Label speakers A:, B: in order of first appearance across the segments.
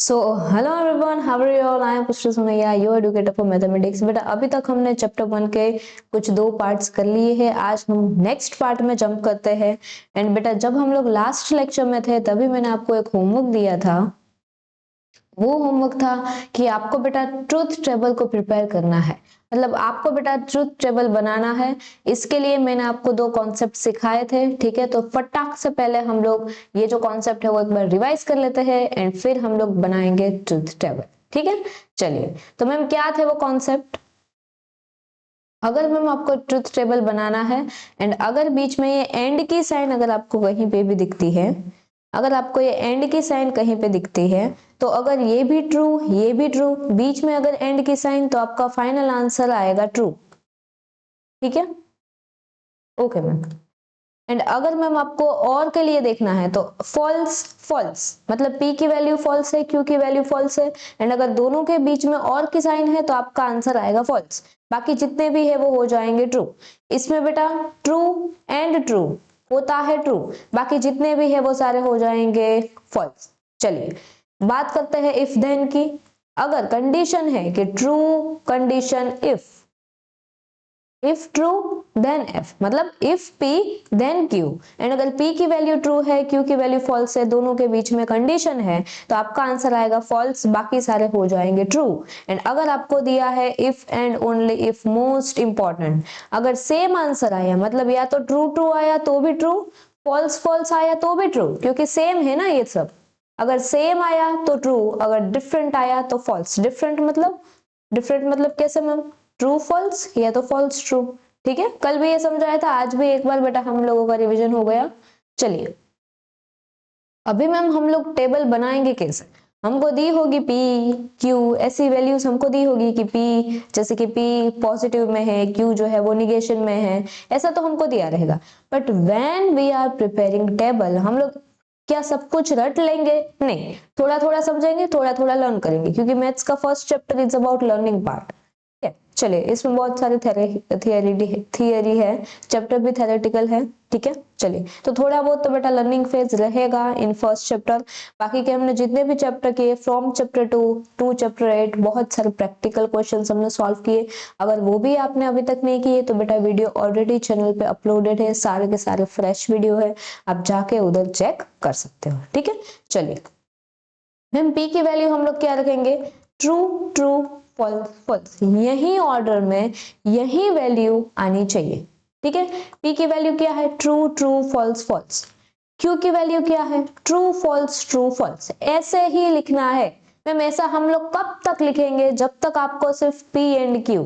A: So hello everyone, how are you all? I am Pushti Sunaiya, your educator for mathematics. बेटा अभी तक हमने chapter 1 के कुछ 2 पार्ट्स कर लिए हैं। आज हम नेक्स्ट पार्ट में जंप करते हैं। एंड बेटा जब हम लोग लास्ट लेक्चर में थे तभी मैंने आपको एक होमवर्क दिया था। वो होमवर्क था कि आपको बेटा ट्रुथ टेबल को प्रिपेयर करना है, मतलब आपको बेटा ट्रुथ टेबल बनाना है। इसके लिए मैंने आपको 2 कॉन्सेप्ट सिखाए थे, ठीक है? तो फटाक से पहले हम लोग ये जो कॉन्सेप्ट है वो एक बार रिवाइज कर लेते हैं एंड फिर हम लोग बनाएंगे ट्रुथ टेबल, ठीक है? चलिए, तो मैम क्या थे वो कॉन्सेप्ट? अगर मैम आपको ट्रुथ टेबल बनाना है एंड अगर बीच में ये एंड की साइन अगर आपको कहीं पे भी दिखती है, अगर आपको ये एंड की साइन कहीं पे दिखती है, तो अगर ये भी ट्रू, ये भी ट्रू, बीच में अगर एंड की साइन, तो आपका फाइनल आंसर आएगा ट्रू, ठीक है? Okay ma'am. एंड अगर मैम आपको और के लिए देखना है तो फॉल्स फॉल्स, मतलब p की वैल्यू फॉल्स है, q की वैल्यू फॉल्स है, एंड अगर दोनों के बीच में और की साइन है तो आपका आंसर आएगा फॉल्स। बाकी जितने भी है वो हो जाएंगे ट्रू। इसमें बेटा ट्रू एंड ट्रू होता है ट्रू, बाकी जितने भी है वो सारे हो जाएंगे फॉल्स। चलिए बात करते हैं इफ देन की। अगर कंडीशन है कि true condition if true then F, मतलब if p then q, and अगर p की वैल्यू ट्रू है, q की वैल्यू फॉल्स है, दोनों के बीच में कंडीशन है, तो आपका आंसर आएगा फॉल्स, बाकी सारे हो जाएंगे ट्रू। एंड अगर आपको दिया है if and only if, most important, अगर सेम आंसर आया, मतलब या तो ट्रू ट्रू आया तो भी ट्रू, फॉल्स फॉल्स आया तो भी ट्रू, क्योंकि सेम है ना ये सब। अगर सेम आया तो ट्रू, अगर डिफरेंट आया तो फॉल्स। डिफरेंट मतलब कैसे मैम? ट्रू फॉल्स या तो फॉल्स ट्रू, ठीक है? कल भी ये समझाया था, आज भी एक बार बेटा हम लोगों का रिवीजन हो गया। चलिए अभी मैम हम लोग टेबल बनाएंगे कैसे? हमको दी होगी p q, ऐसी वैल्यूज हमको दी होगी कि p, जैसे कि p पॉजिटिव में है, q जो है वो निगेशन में है, ऐसा तो हमको दिया रहेगा। But when we are preparing table, हम लोग क्या सब कुछ रट लेंगे? नहीं, थोड़ा थोड़ा समझेंगे, थोड़ा थोड़ा लर्न करेंगे, क्योंकि मैथ्स का first chapter is about learning part. चलिए इसमें बहुत सारे थियरी है, चैप्टर भी थेरेटिकल है, ठीक है? चलिए तो थोड़ा बहुत तो बेटा लर्निंग फेज रहेगा इन फर्स्ट चैप्टर। बाकी के हमने जितने भी चैप्टर किए फ्रॉम चैप्टर 2 टू चैप्टर 8, बहुत सारे प्रैक्टिकल क्वेश्चंस हमने सॉल्व किए। अगर वो भी आपने अभी तक नहीं किए तो बेटा वीडियो ऑलरेडी चैनल पे अपलोडेड है, सारे के सारे फ्रेश वीडियो है, आप जाके उधर चेक कर सकते हो, ठीक है? चलिए मैम p की वैल्यू हम लोग क्या रखेंगे? ट्रू ट्रू फॉल्स फॉल्स, यही ऑर्डर में यही वैल्यू आनी चाहिए, ठीक है? p की वैल्यू क्या है? True true false false. q की वैल्यू क्या है? ट्रू फॉल्स, ऐसे ही लिखना है मैम। ऐसा हम लोग कब तक लिखेंगे? जब तक आपको सिर्फ p एंड q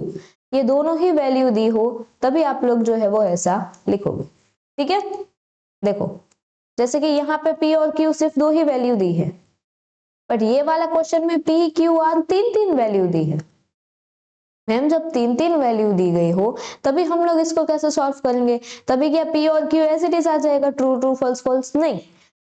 A: ये दोनों ही वैल्यू दी हो, तभी आप लोग जो है वो ऐसा लिखोगे, ठीक है? देखो जैसे कि यहाँ पे p और q सिर्फ 2 ही वैल्यू दी है, बट ये वाला क्वेश्चन में p q r 3 वैल्यू दी है। मैम जब 3 वैल्यू दी गई हो तभी हम लोग इसको कैसे सॉल्व करेंगे? तभी क्या p और q एज इट इज आ जाएगा, ट्रू ट्रू फॉल्स फॉल्स? नहीं,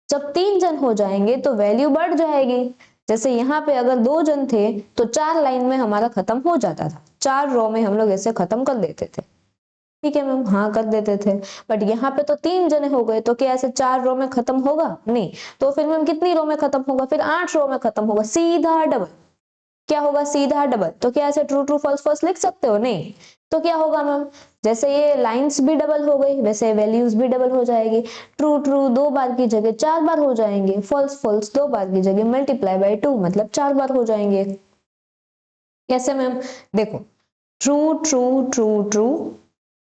A: जब 3 जन हो जाएंगे तो वैल्यू बढ़ जाएगी। जैसे यहाँ पे अगर 2 जन थे तो 4 लाइन में हमारा खत्म हो जाता था, 4 रो में हम लोग ऐसे खत्म कर देते थे, ठीक है मैम? हाँ कर देते थे। बट यहाँ पे तो 3 जने हो गए, तो क्या ऐसे 4 रो में खत्म होगा? नहीं। तो फिर मैम कितनी रो में खत्म होगा? फिर 8 रो में खत्म होगा, सीधा डबल। क्या होगा? सीधा डबल। तो क्या ऐसे ट्रू ट्रू फॉल्स फॉल्स लिख सकते हो? नहीं। तो क्या होगा मैम? जैसे ये लाइंस भी डबल हो गई, वैसे वैल्यूज भी डबल हो जाएगी। ट्रू ट्रू 2 बार की जगह 4 बार हो जाएंगे, फॉल्स फॉल्स 2 बार की जगह मल्टीप्लाई बाय 2 मतलब 4 बार हो जाएंगे। कैसे मैम? देखो true true true true,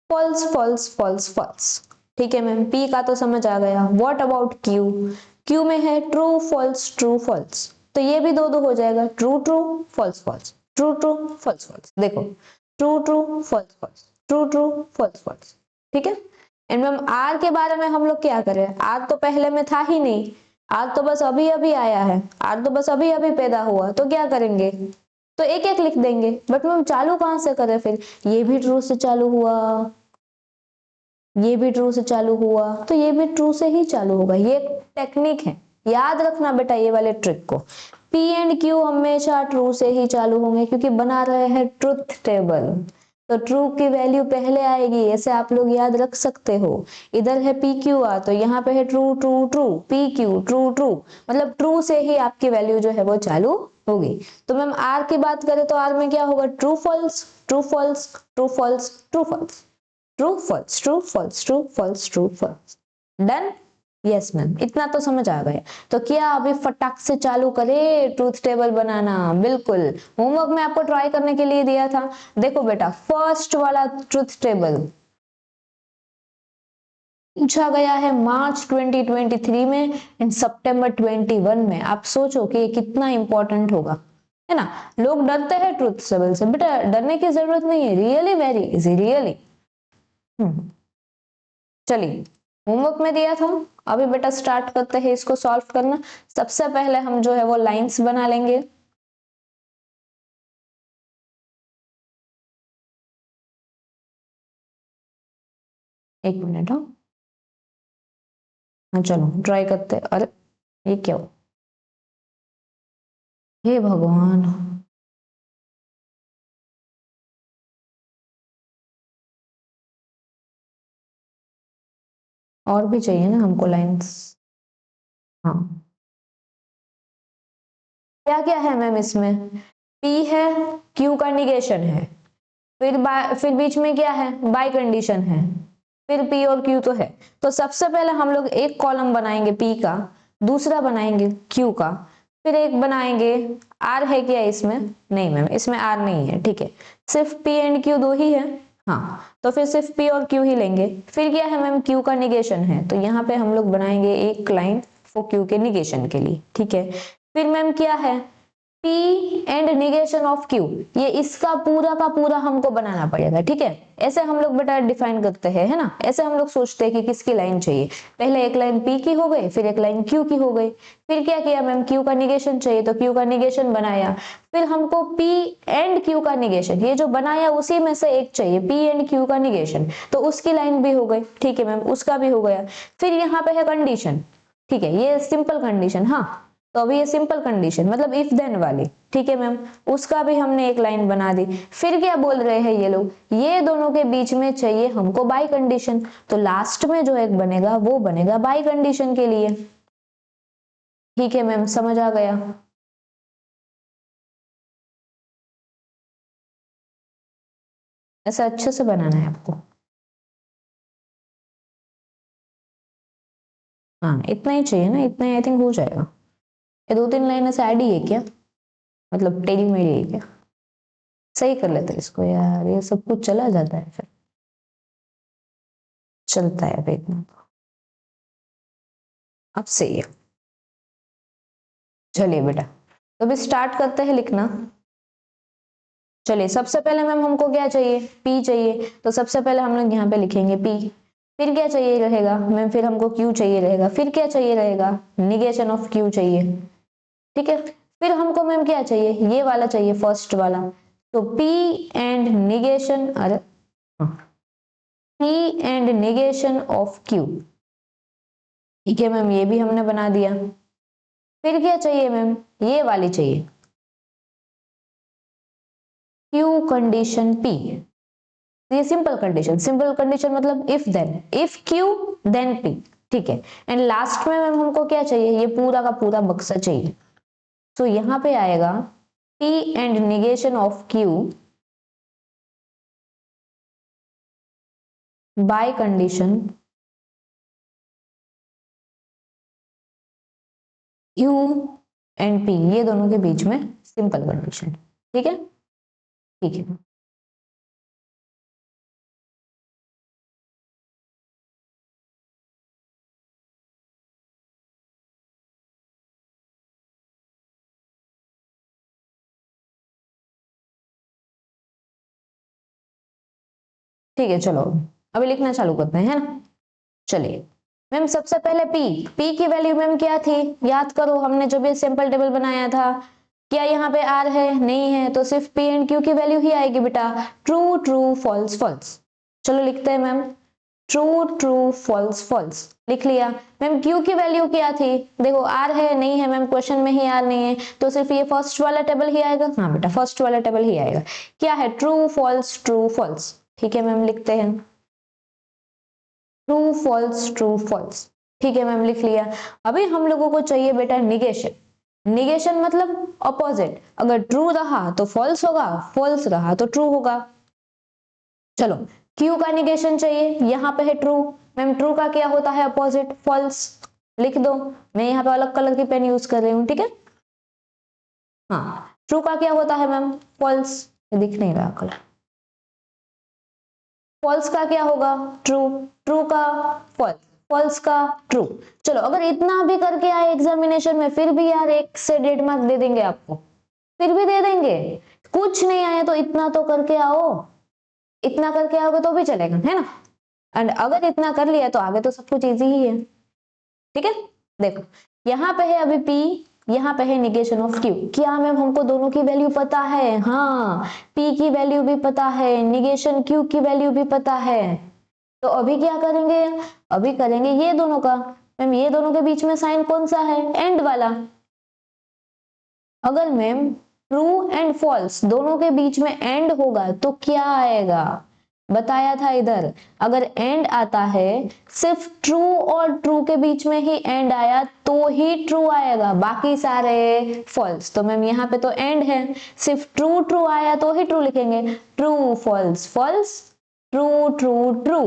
A: false false false false, ठीक है मैम? p का तो समझ आ गया। व्हाट अबाउट q में है ट्रू फॉल्स ट्रू फॉल्स, तो ये भी 2 हो जाएगा, true true false false, true true false false. देखो true true false false, true true false false, ठीक है? एंड मैम r के बारे में हम लोग क्या करें? r तो पहले में था ही नहीं, r तो बस अभी अभी आया है, r तो बस अभी अभी पैदा हुआ, तो क्या करेंगे? तो एक एक लिख देंगे। बट मैम चालू कहां से करें फिर? ये भी ट्रू से चालू हुआ, ये भी ट्रू से चालू हुआ, तो ये भी ट्रू से ही चालू होगा। ये एक टेक्निक है, याद रखना बेटा ये वाले ट्रिक को। p एंड q हमेशा ट्रू से ही चालू होंगे, क्योंकि बना रहे हैं ट्रुथ टेबल। तो ट्रू की वैल्यू पहले आएगी, ऐसे आप लोग याद रख सकते हो। इधर है पी क्यू आर, तो यहाँ पे है true true true, P Q true true, मतलब ट्रू से ही आपकी वैल्यू जो है वो चालू होगी। तो मैम आर की बात करें तो आर में क्या होगा, true false true false true false true false true false true false true false true false. Done? Yes ma'am, इतना तो समझ आ गया। तो क्या अभी फटाक से चालू करें ट्रूथ टेबल बनाना? बिल्कुल, होमवर्क में आपको ट्राई करने के लिए दिया था। देखो बेटा, फर्स्ट वाला ट्रूथ टेबल पूछा गया है मार्च 2023 में एंड सितंबर 21 में। आप सोचो कि ये कितना इंपॉर्टेंट होगा, है ना। लोग डरते हैं ट्रूथ टेबल से, बेटा डरने की जरूरत नहीं है, रियली वेरी इजी, रियली। चलिए, होमवर्क में दिया था, अभी बेटा स्टार्ट करते हैं इसको सॉल्व करना। सबसे पहले हम जो है वो लाइंस बना लेंगे। एक मिनट, हाँ चलो ट्राई करते हैं। अरे ये क्या हो, हे भगवान। और भी चाहिए ना हमको लाइंस। हाँ, क्या क्या है मैम इसमें? पी है, क्यू का निगेशन है, फिर बीच में क्या है, बाय कंडीशन है, फिर पी और क्यू तो है। तो सबसे पहले हम लोग एक कॉलम बनाएंगे पी का, दूसरा बनाएंगे क्यू का, फिर एक बनाएंगे, आर है क्या इसमें? नहीं मैम, इसमें आर नहीं है, ठीक है, सिर्फ पी एंड क्यू दो ही है। हाँ, तो फिर सिर्फ पी और क्यू ही लेंगे। फिर क्या है मैम, क्यू का निगेशन है, तो यहाँ पे हम लोग बनाएंगे एक लाइन फॉर क्यू के निगेशन के लिए, ठीक है। फिर मैम क्या है, P and negation of Q, ये इसका पूरा का पूरा हमको बनाना पड़ेगा, ठीक है। ऐसे हम लोग बेटा डिफाइन करते हैं, है ना, ऐसे हम लोग सोचते हैं कि किसकी लाइन चाहिए। पहले एक लाइन P की हो गई, फिर एक लाइन Q की हो गई, फिर क्या किया मैम, Q का निगेशन चाहिए तो Q का निगेशन बनाया, फिर हमको P एंड Q का निगेशन, ये जो बनाया उसी में से एक चाहिए, P एंड Q का निगेशन, तो उसकी लाइन भी हो गई, ठीक है मैम, उसका भी हो गया। फिर यहाँ पे है कंडीशन, ठीक है, ये सिंपल कंडीशन, हाँ, तो अभी ये सिंपल कंडीशन मतलब इफ देन वाली, ठीक है मैम, उसका भी हमने एक लाइन बना दी। फिर क्या बोल रहे हैं ये लोग, ये दोनों के बीच में चाहिए हमको बाय कंडीशन, तो लास्ट में जो एक बनेगा वो बनेगा बाय कंडीशन के लिए, ठीक है मैम, समझ आ गया। ऐसा अच्छे से बनाना है आपको। हाँ, इतना ही चाहिए ना, इतना ही आई थिंक हो जाएगा। ये दो तीन लाइन ऐसे ऐड ही है क्या, मतलब टेढ़ी मेढ़ी है क्या? सही कर लेते हैं इसको यार, ये सब कुछ चला जाता है फिर, चलता है अब इतना। अब सही है। चलिए बेटा, तो अभी स्टार्ट करते हैं लिखना। चलिए, सबसे पहले मैम हमको क्या चाहिए, P चाहिए, तो सबसे पहले हम लोग यहाँ पे लिखेंगे P। फिर क्या चाहिए रहेगा मैम, फिर हमको Q चाहिए रहेगा, फिर क्या चाहिए रहेगा, निगेशन ऑफ Q चाहिए, ठीक है। फिर हमको मैम क्या चाहिए, ये वाला चाहिए, फर्स्ट वाला, तो P एंड निगेशन, अरे P and negation of Q, ठीक है मैम, ये भी हमने बना दिया। फिर क्या चाहिए मैम, ये वाली चाहिए, Q कंडीशन P, ये सिंपल कंडीशन, सिंपल कंडीशन मतलब if then, if Q then P, ठीक है। एंड लास्ट में मैम हमको क्या चाहिए, ये पूरा का पूरा बक्सा चाहिए, तो यहाँ पे आएगा P and negation of Q by condition Q and P, ये दोनों के बीच में सिंपल कंडीशन, ठीक है, ठीक है। ठीक है, चलो अभी लिखना चालू करते हैं, है ना। चलिए मैम, सबसे पहले P की वैल्यू मैम क्या थी, याद करो, हमने जो भी सिंपल टेबल बनाया था, क्या यहाँ पे R है, नहीं है, तो सिर्फ P एंड Q की वैल्यू ही आएगी बेटा, ट्रू ट्रू फॉल्स फॉल्स। चलो लिखते हैं ma'am, true true false false लिख लिया। मैम क्यू की वैल्यू क्या थी, देखो आर है नहीं है मैम, क्वेश्चन में ही आर नहीं है तो सिर्फ ये फर्स्ट वाला टेबल ही आएगा। हाँ बेटा फर्स्ट वाला टेबल ही आएगा। क्या है, ट्रू फॉल्स। ठीक है मैम लिखते हैं ट्रू फॉल्स। ठीक है मैम लिख लिया। अभी हम लोगों को चाहिए बेटा निगेशन। निगेशन मतलब ऑपोजिट, अगर ट्रू रहा तो फॉल्स होगा, फॉल्स रहा तो ट्रू होगा। चलो क्यू का निगेशन चाहिए, यहाँ पे है ट्रू। मैम ट्रू का क्या होता है अपोजिट, फॉल्स। लिख दो, मैं यहाँ पे अलग कलर की पेन यूज कर रही हूँ, ठीक है। हाँ ट्रू का क्या होता है मैम, फॉल्स। दिख नहीं रहा कलर। फॉल्स का क्या होगा, ट्रू। ट्रू का फॉल्स, फॉल्स का ट्रू। चलो अगर इतना भी करके आए एग्जामिनेशन में फिर भी यार 1 से 1.5 मार्क दे देंगे आपको, फिर भी दे देंगे। कुछ नहीं आया तो इतना तो करके आओ, इतना करके आओगे तो भी चलेगा, है ना। एंड अगर इतना कर लिया तो आगे तो सब कुछ इजी ही है, ठीक है। देखो यहाँ पे है अभी P, यहाँ पे है निगेशन ऑफ Q। क्या मैम हमको दोनों की वैल्यू पता है, हाँ P की वैल्यू भी पता है, निगेशन Q की वैल्यू भी पता है। तो अभी क्या करेंगे, अभी करेंगे ये दोनों का। मैम ये दोनों के बीच में साइन कौन सा है, एंड वाला। अगर मैम ट्रू एंड फॉल्स दोनों के बीच में एंड होगा तो क्या आएगा, बताया था इधर। अगर एंड आता है, सिर्फ ट्रू और ट्रू के बीच में ही एंड आया तो ही ट्रू आएगा, बाकी सारे फॉल्स। तो मैम यहाँ पे तो एंड है, सिर्फ ट्रू ट्रू आया तो ही ट्रू लिखेंगे। True false false, true true true,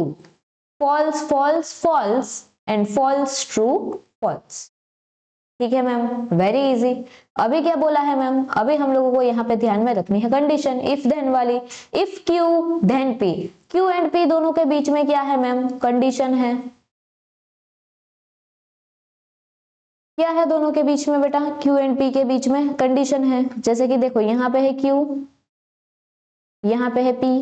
A: false false false and false true false. ठीक है मैम, वेरी इजी। अभी क्या बोला है मैम, अभी हम लोगों को यहाँ पे ध्यान में रखनी है कंडीशन, इफ देन वाली। If Q then P, Q and P दोनों के बीच में क्या है मैम, कंडीशन है। क्या है दोनों के बीच में बेटा, क्यू एंड पी के बीच में कंडीशन है। जैसे कि देखो यहाँ पे है क्यू, यहाँ पे है पी।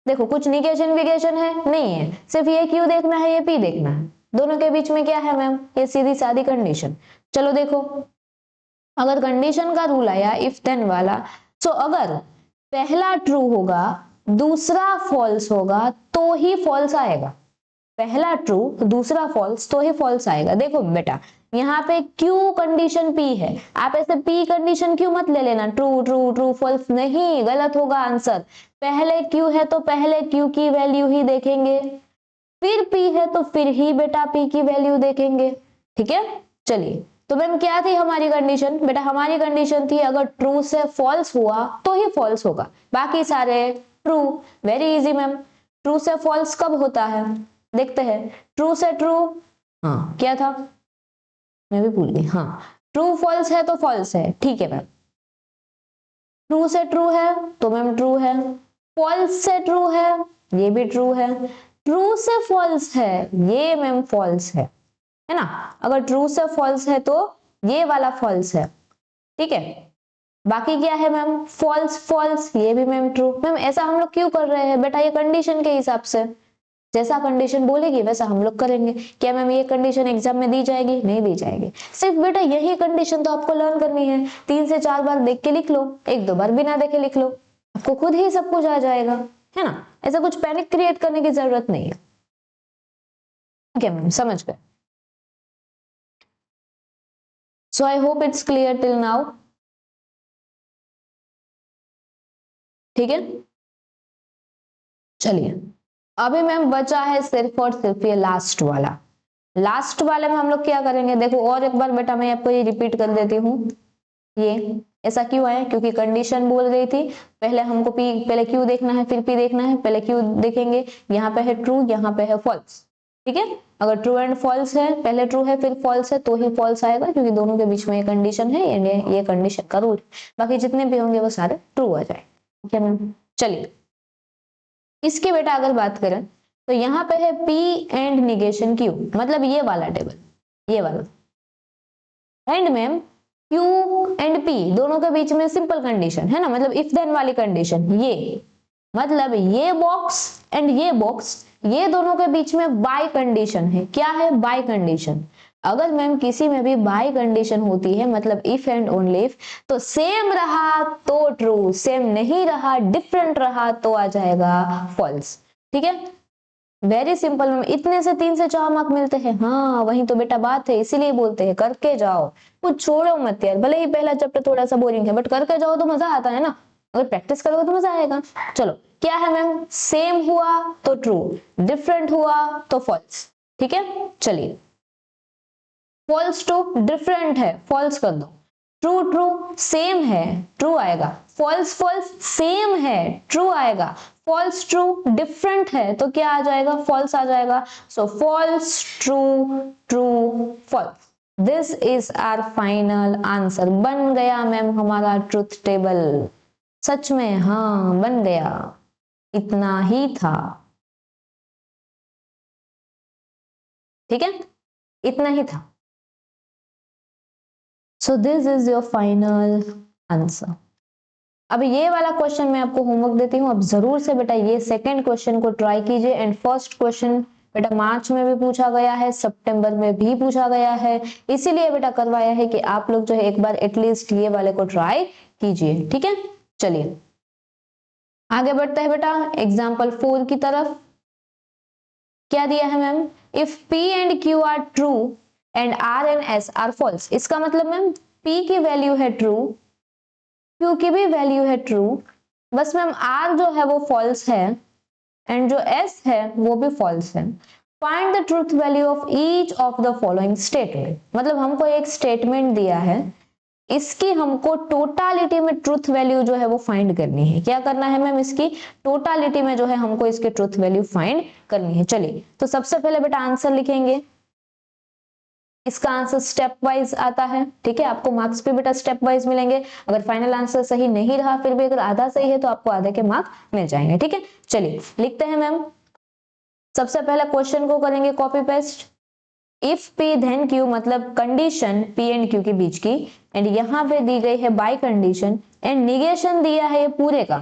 A: देखो कुछ निगेशन विगेशन है नहीं है, सिर्फ ये क्यू देखना है, ये पी देखना है। दोनों के बीच में क्या है मैम, ये सीधी सादी कंडीशन। चलो देखो, अगर कंडीशन का रूल आया इफ देन वाला, तो अगर पहला ट्रू होगा दूसरा फॉल्स होगा तो ही फॉल्स आएगा। पहला ट्रू दूसरा फॉल्स तो ही फॉल्स आएगा। देखो बेटा यहाँ पे Q कंडीशन P है, आप ऐसे P कंडीशन Q मत ले लेना, ट्रू ट्रू ट्रू फॉल्स नहीं, गलत होगा आंसर। पहले Q है तो पहले Q की वैल्यू ही देखेंगे, फिर P है तो फिर ही बेटा P की वैल्यू देखेंगे, ठीक है। चलिए तो मैम क्या थी हमारी कंडीशन, बेटा हमारी कंडीशन थी अगर ट्रू से फॉल्स हुआ तो ही फॉल्स होगा, बाकी सारे true. Very easy ma'am, true से फॉल्स कब होता है, देखते हैं। ट्रू से ट्रू, हाँ क्या था मैं भी भूल गई, हाँ ट्रू फॉल्स है तो फॉल्स है, ठीक है मैम। ट्रू से ट्रू है तो मैम ट्रू है, फॉल्स से ट्रू है ये भी ट्रू है, ट्रू से फॉल्स है ये मैम फॉल्स है ना। अगर ट्रू से फॉल्स है तो ये वाला फॉल्स है, ठीक है। बाकी क्या है मैम, फॉल्स फॉल्स, ये भी मैम ट्रू। मैम ऐसा हम लोग क्यों कर रहे हैं बेटा, ये कंडीशन के हिसाब से, जैसा कंडीशन बोलेगी वैसा हम लोग करेंगे। क्या मैम ये कंडीशन एग्जाम में दी जाएगी, नहीं दी जाएगी। सिर्फ बेटा यही कंडीशन तो आपको लर्न करनी है, 3 से 4 बार देख के लिख लो, 1-2 बार बिना देखे लिख लो, आपको खुद ही सब कुछ आ जाएगा, है ना। ऐसा कुछ पैनिक क्रिएट करने की जरूरत नहीं है, ठीक है मैम, समझ गए। So I hope it's clear till now. ठीक है, चलिए अभी मैम बचा है सिर्फ और सिर्फ ये लास्ट वाला। लास्ट वाले में हम लोग क्या करेंगे, देखो और एक बार बेटा मैं आपको ये रिपीट कर देती हूँ। ये ऐसा क्यों है, क्योंकि कंडीशन बोल रही थी पहले हमको पहले क्यू देखना है फिर पी देखना है, पहले क्यू देखेंगे, यहाँ पे है ट्रू यहाँ पे है फॉल्स, ठीक है। अगर ट्रू एंड फॉल्स है, पहले ट्रू है फिर फॉल्स है तो ही फॉल्स आएगा, क्योंकि दोनों के बीच में ये कंडीशन है, ये कंडीशन का रूल। बाकी जितने भी होंगे वो सारे ट्रू आ जाए, ठीक है मैम। चलिए इसकी बेटा अगर बात करें तो यहाँ पे है P एंड निगेशन Q, मतलब ये वाला टेबल, ये वाला। And ma'am Q and P दोनों के बीच में सिंपल कंडीशन है ना, मतलब इफ देन वाली कंडीशन, ये मतलब ये बॉक्स एंड ये बॉक्स, ये दोनों के बीच में बाय कंडीशन है। क्या है, बाय कंडीशन। अगर मैम किसी में भी बाय कंडीशन होती है, मतलब इफ एंड ओनली इफ, तो सेम रहा तो ट्रू, सेम नहीं रहा डिफरेंट रहा तो आ जाएगा फॉल्स, ठीक है। वेरी सिंपल मैम, इतने से 3 से 4 मार्क मिलते हैं। हाँ वही तो बेटा बात है, इसीलिए बोलते हैं करके जाओ, कुछ छोड़ो मत यार। भले ही पहला चैप्टर थोड़ा सा बोरिंग है, बट करके जाओ तो मजा आता है ना, अगर प्रैक्टिस करोगे तो मजा आएगा। चलो क्या है मैम, सेम हुआ तो ट्रू, डिफरेंट हुआ तो फॉल्स। ठीक है चलिए, फॉल्स टू डिफरेंट है, फॉल्स कर दो। ट्रू ट्रू सेम है, ट्रू आएगा। फॉल्स फॉल्स सेम है, ट्रू आएगा। फॉल्स ट्रू डिफरेंट है तो क्या आ जाएगा, फॉल्स आ जाएगा। So false true true false, this is our final answer. बन गया मैम हमारा ट्रुथ टेबल। सच में हाँ बन गया, इतना ही था। ठीक है इतना ही था। सो this is your final answer. अब ये वाला क्वेश्चन मैं आपको होमवर्क देती हूँ, अब जरूर से बेटा ये सेकंड क्वेश्चन को ट्राई कीजिए। एंड फर्स्ट क्वेश्चन बेटा मार्च में भी पूछा गया है, सितंबर में भी पूछा गया है, इसीलिए बेटा करवाया है कि आप लोग जो है एक बार एटलीस्ट ये वाले को ट्राई कीजिए। ठीक है चलिए आगे बढ़ते हैं बेटा एग्जाम्पल 4 की तरफ। क्या दिया है ma'am, if P and Q are true and R and S are false. इसका मतलब मैम P की वैल्यू है ट्रू, Q की भी वैल्यू है ट्रू, बस मैम R जो है वो फॉल्स है एंड जो S है वो भी फॉल्स है। Find the truth value of each of the following statement. मतलब हमको एक स्टेटमेंट दिया है, इसकी हमको टोटालिटी में ट्रूथ वैल्यू जो है वो फाइंड करनी है। क्या करना है मैम, इसकी टोटालिटी में जो है हमको इसकी ट्रूथ वैल्यू फाइंड करनी है। चलिए तो सबसे पहले बेटा आंसर लिखेंगे, इसका आंसर स्टेप वाइज आता है। ठीक है आपको मार्क्स भी बेटा स्टेप वाइज मिलेंगे, अगर फाइनल आंसर सही नहीं रहा फिर भी अगर आधा सही है तो आपको आधे के मार्क मिल जाएंगे। ठीक है चलिए लिखते हैं मैम, सबसे पहले क्वेश्चन को करेंगे copy paste. If P then Q मतलब कंडीशन P एंड Q के बीच की, एंड यहाँ पे दी गई है बाय कंडीशन, एंड निगेशन दिया है ये पूरे का,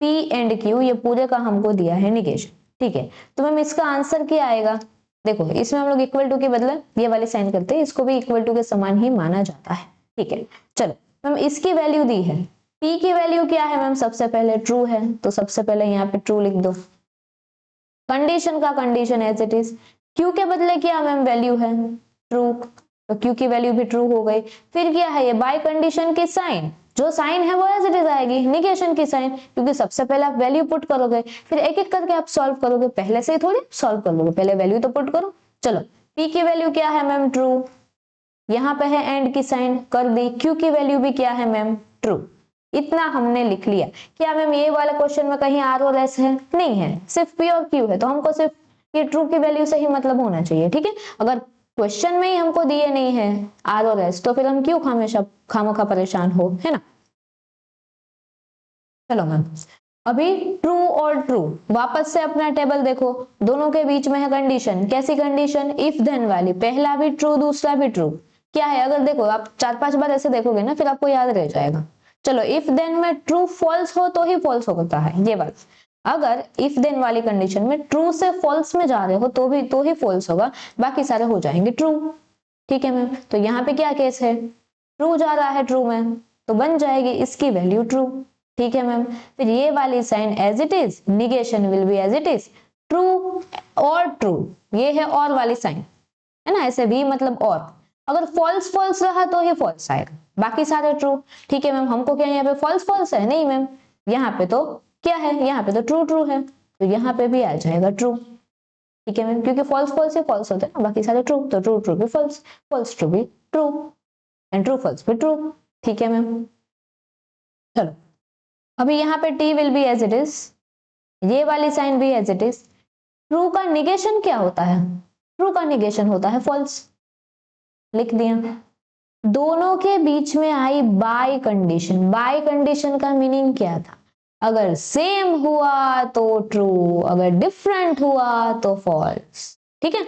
A: P एंड Q ये पूरे का हमको दिया है निगेशन। ठीक है तो मैम इसका आंसर क्या आएगा, देखो इसमें हम लोग इक्वल टू के बदले ये वाले साइन करते हैं, इसको भी इक्वल टू के समान ही माना जाता है। ठीक है चलो मैम इसकी वैल्यू दी है, P की वैल्यू क्या है मैम, सबसे पहले ट्रू है तो सबसे पहले यहाँ पे ट्रू लिख दो। कंडीशन का condition as it is, Q के बदले क्या मैम वैल्यू है ट्रू, तो क्यू की वैल्यू भी ट्रू हो गई। फिर क्या है ये बाय कंडीशन की साइन, जो साइन है वो एज इट इज आएगी, निगेशन की साइन, क्योंकि सबसे पहले आप वैल्यू पुट करोगे फिर एक एक करके आप सॉल्व करोगे, पहले से ही थोड़ी सॉल्व कर लोगे, पहले वैल्यू तो पुट करो। चलो पी की वैल्यू क्या है मैम ट्रू, यहाँ पे है एंड की साइन कर दी, क्यू की वैल्यू भी क्या है मैम ट्रू। इतना हमने लिख लिया। क्या मैम ये वाले क्वेश्चन में कहीं आर और एस है, नहीं है, सिर्फ पी और क्यू है, तो हमको सिर्फ ये ट्रू की वैल्यू से ही मतलब होना चाहिए। ठीक है अगर क्वेश्चन में ही हमको दिए नहीं है आर और एस तो फिर हम क्यों हमेशा खामोखा परेशान हो, है ना। चलो मैम अभी ट्रू और ट्रू, वापस से अपना टेबल देखो, दोनों के बीच में है कंडीशन, कैसी कंडीशन, इफ देन वाली, पहला भी ट्रू दूसरा भी ट्रू। क्या है अगर देखो आप 4-5 बार ऐसे देखोगे ना फिर आपको याद रह जाएगा। चलो इफ देन में ट्रू फॉल्स हो तो ही फॉल्स होता है ये बात, अगर इफ देन वाली कंडीशन में ट्रू से फॉल्स में जा रहे हो तो ही फॉल्स होगा, बाकी सारे हो जाएंगे ट्रू। ठीक है मैम तो यहाँ पे क्या केस है, ट्रू जा रहा है ट्रू में तो बन जाएगी इसकी वैल्यू ट्रू। ठीक है मैम फिर ये वाली sign as it is, negation will be as it is, true और ट्रू, ये है और वाली साइन है ना, ऐसे भी मतलब और, अगर फॉल्स फॉल्स रहा तो ही फॉल्स आएगा, बाकी सारे ट्रू। ठीक है मैम हमको क्या यहाँ पे फॉल्स फॉल्स है, नहीं मैम यहाँ पे तो क्या है, यहाँ पे तो ट्रू ट्रू है तो यहाँ पे भी आ जाएगा ट्रू। ठीक है मैम क्योंकि फॉल्स फॉल्स से फॉल्स होते हैं ना, बाकी सारे ट्रू, तो ट्रू ट्रू भी फॉल्स, फॉल्स ट्रू भी ट्रू एंड ट्रू फॉल्स भी ट्रू। ठीक है मैम चलो अभी यहाँ पे T will be as it is, ये वाली साइन भी एज इट इज। ट्रू का निगेशन क्या होता है, ट्रू का निगेशन होता है फॉल्स, लिख दिया। दोनों के बीच में आई बाय कंडीशन, बाय कंडीशन का मीनिंग क्या था, अगर सेम हुआ तो ट्रू, अगर डिफरेंट हुआ तो फॉल्स। ठीक है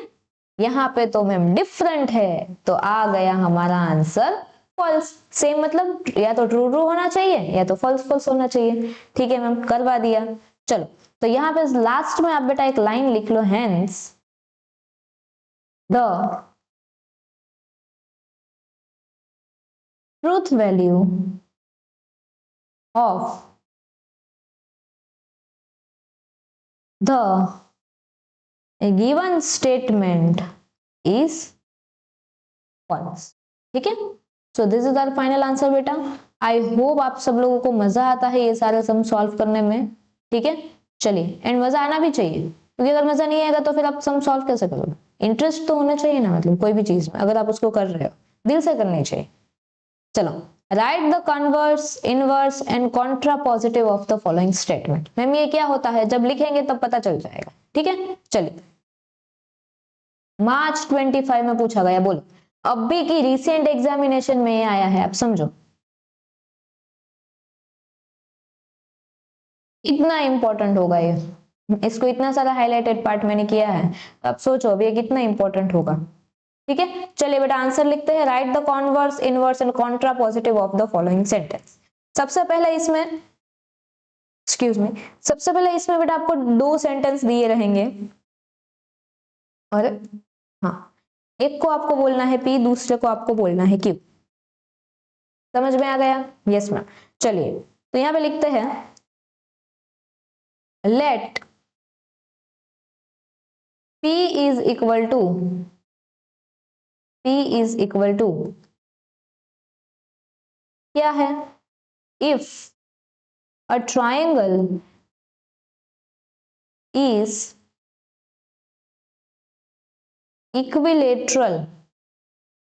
A: यहाँ पे तो मैम डिफरेंट है तो आ गया हमारा आंसर फॉल्स, सेम मतलब या तो ट्रू ट्रू होना चाहिए या तो फॉल्स फॉल्स होना चाहिए। ठीक है मैम करवा दिया। चलो तो यहाँ पे लास्ट में आप बेटा एक लाइन लिख लो, hence the truth value of the a given statement is false। ठीक है, so this is our final answer बेटा। आई होप आप सब लोगों को मजा आता है ये सारे सम सॉल्व करने में। ठीक है, चलिए, एंड मजा आना भी चाहिए, क्योंकि अगर मजा नहीं आएगा तो फिर आप सम सॉल्व कैसे करोगे। इंटरेस्ट तो होना चाहिए ना, मतलब कोई भी चीज में अगर आप उसको कर रहे हो दिल से करनी चाहिए। चलो, right the converse, inverse and Contra positive of the following statement. Ma'am ये क्या होता है, जब लिखेंगे तब पता चल जाएगा। ठीक है, चलिए, मार्च 25 में पूछा गया, बोलो। अभी की रिसेंट एग्जामिनेशन में ये आया है, आप समझो इतना इंपॉर्टेंट होगा ये। इसको इतना सारा हाईलाइटेड पार्ट मैंने किया है, तो आप सोचो अभी ये कितना इंपॉर्टेंट होगा। ठीक है, चलिए बेटा आंसर लिखते हैं। Right the converse, inverse and Contra positive of the following sentence. सबसे पहले इसमें, एक्सक्यूज मी, सबसे पहले इसमें बेटा आपको दो सेंटेंस दिए रहेंगे, और हाँ, एक को आपको बोलना है पी, दूसरे को आपको बोलना है क्यू। समझ में आ गया? Yes ma'am. चलिए, तो यहां पे लिखते हैं late P is equal to, P is equal to क्या है, if a triangle is equilateral।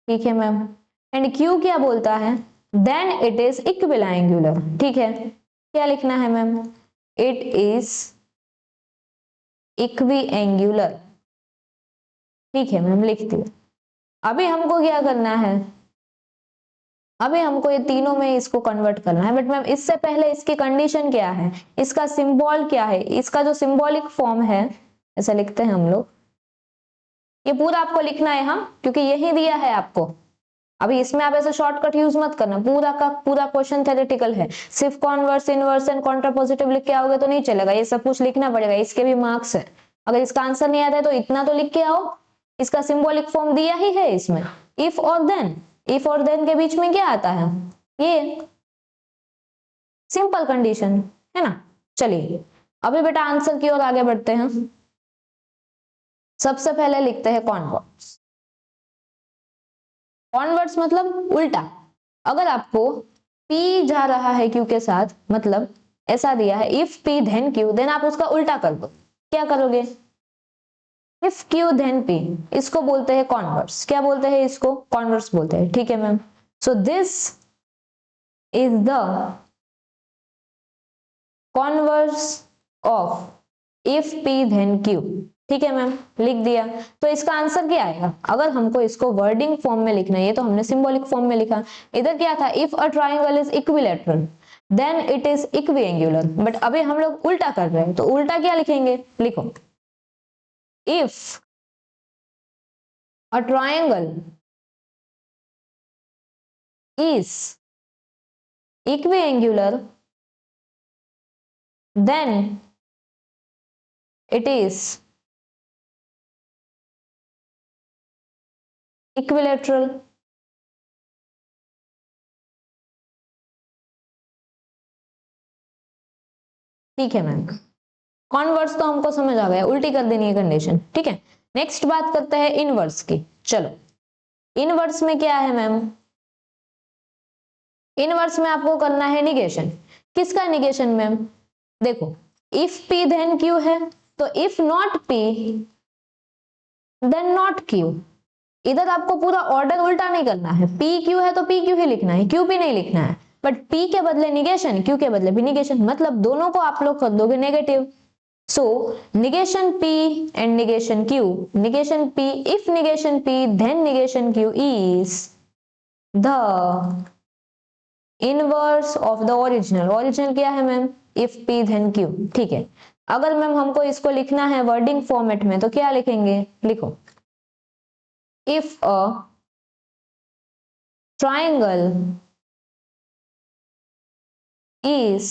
A: ठीक है मैम, एंड Q क्या बोलता है, देन इट इज इक्विलैंगुलर। ठीक है, क्या लिखना है मैम, इट इज इक्विएंगुलर। ठीक है मैम, लिख दिया। अभी हमको क्या करना है, अभी हमको ये तीनों में इसको कन्वर्ट करना है, बट मैम इससे पहले इसकी कंडीशन क्या है, इसका सिंबल क्या है, इसका जो सिंबॉलिक फॉर्म है, ऐसा लिखते हैं हम लोग, ये पूरा आपको लिखना है यहाँ, क्योंकि यही दिया है आपको। अभी इसमें आप ऐसे शॉर्टकट यूज मत करना, पूरा का पूरा क्वेश्चन थ्योरेटिकल है। सिर्फ कॉन्वर्स, इनवर्स एंड कॉन्ट्रापोजिटिव लिख के आओगे तो नहीं चलेगा, ये सब कुछ लिखना पड़ेगा, इसके भी मार्क्स है। अगर इसका आंसर नहीं आता है तो इतना तो लिख के आओ, इसका सिंबॉलिक फॉर्म दिया ही है इसमें, इफ और देन। इफ और देन के बीच में क्या आता है, ये सिंपल कंडीशन है ना। चलिए, अभी बेटा आंसर की ओर आगे बढ़ते हैं। सबसे पहले लिखते हैं कॉन्वर्स। कॉन्वर्स मतलब उल्टा। अगर आपको P जा रहा है Q के साथ, मतलब ऐसा दिया है if P then Q, then आप उसका उल्टा कर दो। क्या करोगे, इफ Q then P, इसको बोलते हैं कॉन्वर्स। क्या बोलते हैं इसको, कॉन्वर्स बोलते हैं। ठीक है ma'am, so this is the converse of if P then Q। ठीक है मैम, लिख दिया। तो इसका आंसर क्या आएगा, अगर हमको इसको वर्डिंग फॉर्म में लिखना है, ये तो हमने सिंबॉलिक फॉर्म में लिखा। इधर क्या था, if a triangle is equilateral then it is equiangular, but अभी हम लोग उल्टा कर रहे हैं, तो उल्टा क्या लिखेंगे, लिखो if a triangle is equiangular then it is equilateral. ठीक है मैम, कॉन्वर्स तो हमको समझ आ गया, उल्टी कर देनी है कंडीशन। ठीक है, नेक्स्ट बात करते हैं इनवर्स की। चलो, इनवर्स में क्या है मैम, इनवर्स में आपको करना है निगेशन। किसका निगेशन मैम, देखो इफ P then Q है, तो if not P then not Q। इधर आपको पूरा ऑर्डर उल्टा नहीं करना है, P Q है तो P Q ही लिखना है, Q P नहीं लिखना है। बट P के बदले निगेशन, Q के बदले भी निगेशन, मतलब दोनों को आप लोग कर दोगे negative. So negation P and negation Q, negation P, if negation P then negation Q is the inverse of the original। original क्या है ma'am, if P then Q। ठीक है, अगर मैम हमको इसको लिखना है वर्डिंग फॉर्मेट में तो क्या लिखेंगे, लिखो if a triangle is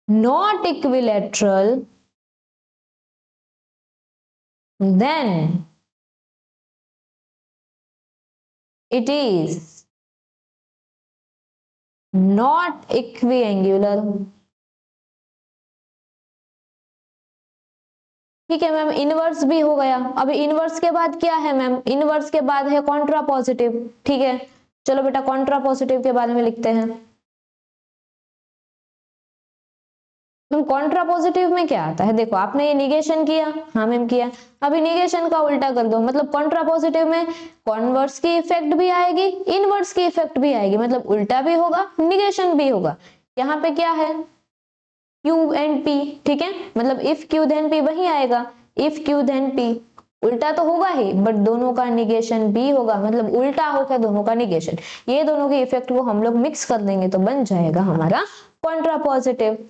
A: not equilateral then it is not equiangular। ठीक है मैम, इनवर्स भी हो गया। अभी इनवर्स के बाद क्या है मैम, इनवर्स के बाद है कॉन्ट्रा पॉजिटिव। ठीक है, चलो बेटा कॉन्ट्रा पॉजिटिव के बारे में लिखते हैं। मैम कॉन्ट्रा पॉजिटिव में क्या आता है, देखो आपने ये निगेशन किया, हाँ मैम किया। अभी निगेशन का उल्टा कर दो, मतलब कॉन्ट्रा पॉजिटिव में कॉन्वर्स की इफेक्ट भी आएगी, इनवर्स की इफेक्ट भी आएगी, मतलब उल्टा भी होगा निगेशन भी होगा। यहाँ पे क्या है, क्यू एंड पी। ठीक है, मतलब इफ क्यू देन पी वही आएगा, इफ क्यू देन पी। उल्टा तो होगा ही, बट दोनों का निगेशन भी होगा, मतलब उल्टा होगा दोनों का निगेशन। ये दोनों के इफेक्ट को हम लोग मिक्स कर देंगे तो बन जाएगा हमारा कॉन्ट्रा पॉजिटिव।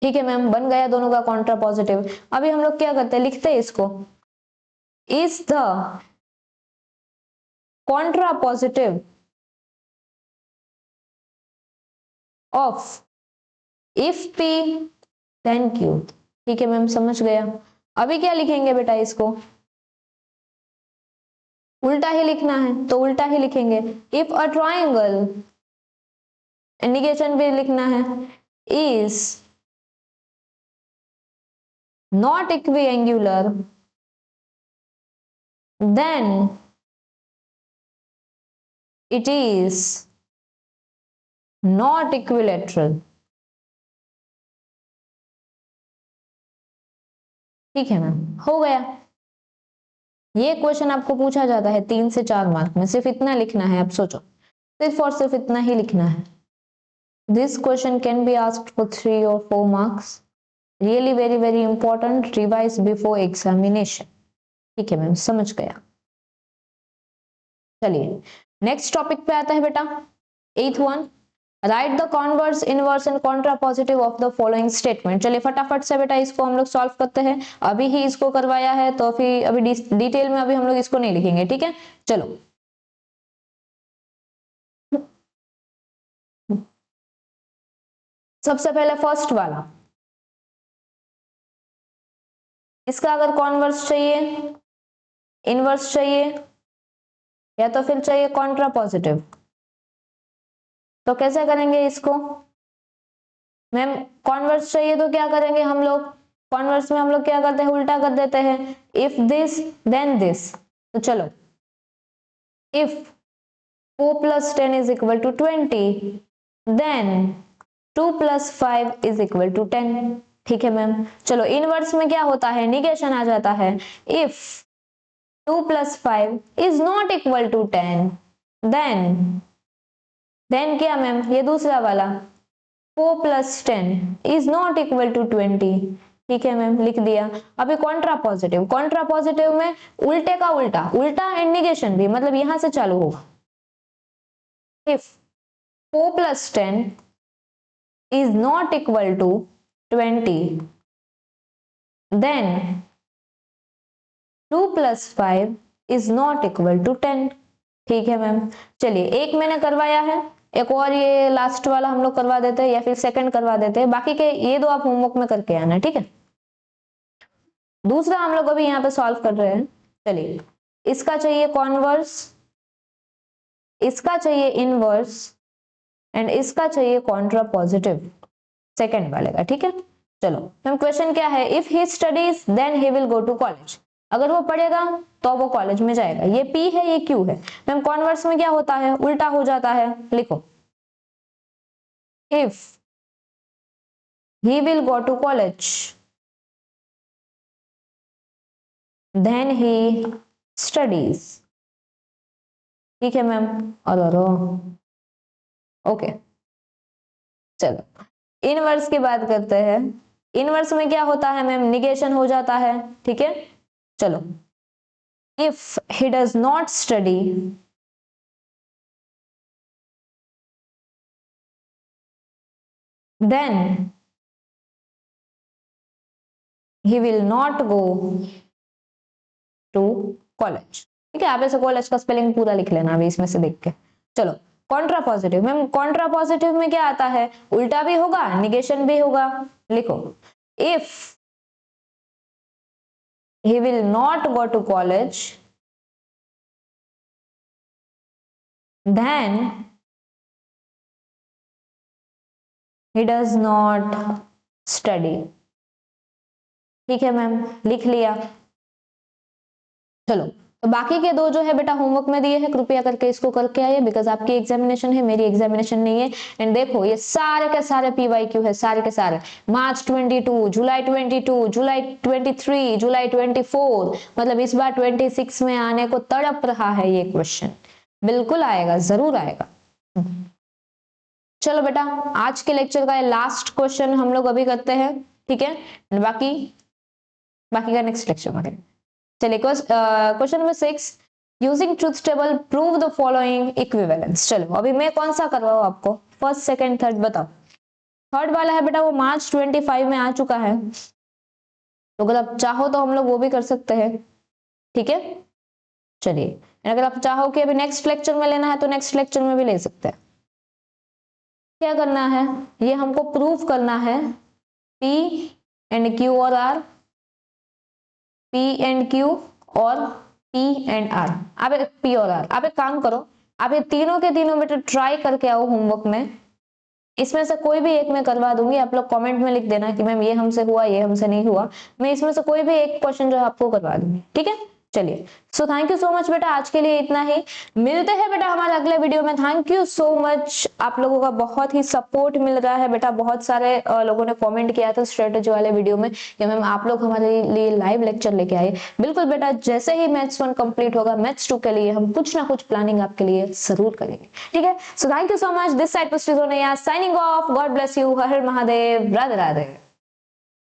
A: ठीक है मैम, बन गया दोनों का कॉन्ट्रा पॉजिटिव। अभी हम लोग क्या करते हैं, लिखते हैं इसको, is the contrapositive of if P then Q. ठीक है मैम, समझ गया। अभी क्या लिखेंगे बेटा, इसको उल्टा ही लिखना है तो उल्टा ही लिखेंगे। इफ अ ट्राइंगल, इंडिकेशन भी लिखना है, is not equiangular then it is not equilateral. ठीक है मैम, हो गया। ये क्वेश्चन आपको पूछा जाता है 3 से 4 मार्क में, सिर्फ इतना लिखना है, आप सोचो सिर्फ और सिर्फ इतना ही लिखना है। This question can be asked for 3 or 4 marks, really very very important, revise before examination. ठीक है मैम, समझ गया। चलिए नेक्स्ट टॉपिक पे आता है बेटा, 8th 1, right the converse inverse and Contra positive of the following statement. चलिए फटाफट से बेटा इसको हम लोग सॉल्व करते हैं, अभी ही इसको करवाया है तो फिर अभी डिटेल में अभी हम लोग इसको नहीं लिखेंगे। ठीक है, चलो सबसे पहले फर्स्ट वाला, इसका अगर कॉन्वर्स चाहिए, इनवर्स चाहिए, या तो फिर चाहिए कॉन्ट्रा पॉजिटिव, तो कैसे करेंगे इसको मैम। कॉन्वर्स चाहिए तो क्या करेंगे हम लोग, कॉन्वर्स में हम लोग क्या करते हैं, उल्टा कर देते हैं, इफ दिस देन दिस। तो चलो, if 4 + 10 is equal to 20, then 2 + 5 is equal to 10। ठीक है मैम, चलो इनवर्स में क्या होता है, निगेशन आ जाता है। If 2 + 5 is not equal to 10, then क्या मैम, ये दूसरा वाला 4 + 10 is not equal to 20। ठीक है मैम, लिख दिया। अभी कॉन्ट्रा पॉजिटिव, कॉन्ट्रा पॉजिटिव में उल्टे का उल्टा, उल्टा एंड निगेशन भी, मतलब यहां से चालू होगा। If 4 + 10 is not equal to 20, then 2 + 5 is not equal to 10। ठीक है मैम, चलिए एक मैंने करवाया है, एक और ये लास्ट वाला हम लोग करवा देते हैं, या फिर सेकंड करवा देते हैं, बाकी के ये दो आप होमवर्क में करके आना। ठीक है, दूसरा हम लोग अभी यहाँ पे सॉल्व कर रहे हैं। चलिए, इसका चाहिए कॉन्वर्स, इसका चाहिए इनवर्स, एंड इसका चाहिए कॉन्ट्रा पॉजिटिव, सेकेंड वाले का। ठीक है, चलो मैम क्वेश्चन क्या है, if he studies then he will go to college. अगर वो पढ़ेगा तो वो कॉलेज में जाएगा। ये पी है, ये क्यू है मैम। कॉन्वर्स में क्या होता है, उल्टा हो जाता है, लिखो if he will go to college then he studies. ठीक है मैम, और ओके। चलो इनवर्स की बात करते हैं। इनवर्स में क्या होता है मैम, निगेशन हो जाता है। ठीक है, चलो if he does not study then he will not go to college। ठीक है, आप ऐसे कॉलेज का स्पेलिंग पूरा लिख लेना अभी इसमें से देख के। चलो Contra positive ma'am, Contra positive में क्या आता है, उल्टा भी होगा निगेशन भी होगा। लिखो if he will not go to college then he does not study। ठीक है मैम, लिख लिया। चलो, तो बाकी के दो जो है बेटा होमवर्क में दिए हैं, कृपया करके इसको करके आइए, बिकॉज आपकी एग्जामिनेशन है, मेरी एग्जामिनेशन नहीं है। एंड देखो ये सारे के सारे PYQ है, सारे के सारे, मार्च 22, जुलाई 22, जुलाई 23, जुलाई 24, मतलब इस बार 26 में आने को तड़प रहा है ये क्वेश्चन। बिल्कुल आएगा, जरूर आएगा। चलो बेटा, आज के लेक्चर का लास्ट क्वेश्चन हम लोग अभी करते हैं, ठीक है, बाकी का नेक्स्ट लेक्चर में करेंगे। चलिए, question number 6, using truth table prove the following equivalence. चलो, अभी मैं कौन सा करवाऊं आपको, फर्स्ट, सेकंड, थर्ड, बताओ। थर्ड वाला है बेटा, वो मार्च 25 में आ चुका है, तो अगर आप चाहो तो हम लोग वो भी कर सकते हैं, ठीक है। चलिए, अगर आप चाहो कि अभी नेक्स्ट लेक्चर में लेना है तो नेक्स्ट लेक्चर में भी ले सकते हैं। क्या करना है, ये हमको प्रूफ करना है, P एंड Q और R, P एंड Q और P एंड R। आप P और R, आप एक काम करो, आप ये तीनों के तीनों बेटा ट्राई करके आओ होमवर्क में, इसमें से कोई भी एक मैं करवा दूंगी, आप लोग कमेंट में लिख देना कि मैम ये हमसे हुआ, ये हमसे नहीं हुआ, मैं इसमें से कोई भी एक क्वेश्चन जो है आपको करवा दूंगी, ठीक है। चलिए, सो थैंक यू सो मच बेटा, आज के लिए इतना ही, मिलते हैं बेटा हमारे अगले वीडियो में। थैंक यू सो मच, आप लोगों का बहुत ही सपोर्ट मिल रहा है बेटा, बहुत सारे लोगों ने कमेंट किया था स्ट्रेटेजी वाले वीडियो में कि मैम आप लोग हमारे लिए लाइव लेक्चर लेके आए। बिल्कुल बेटा, जैसे ही मैथ्स 1 कंप्लीट होगा, मैथ्स 2 के लिए हम कुछ ना कुछ प्लानिंग आपके लिए जरूर करेंगे, ठीक है। So thank you so much, this side पर signing off, God bless you, हर हर महादेव, राधे राधे।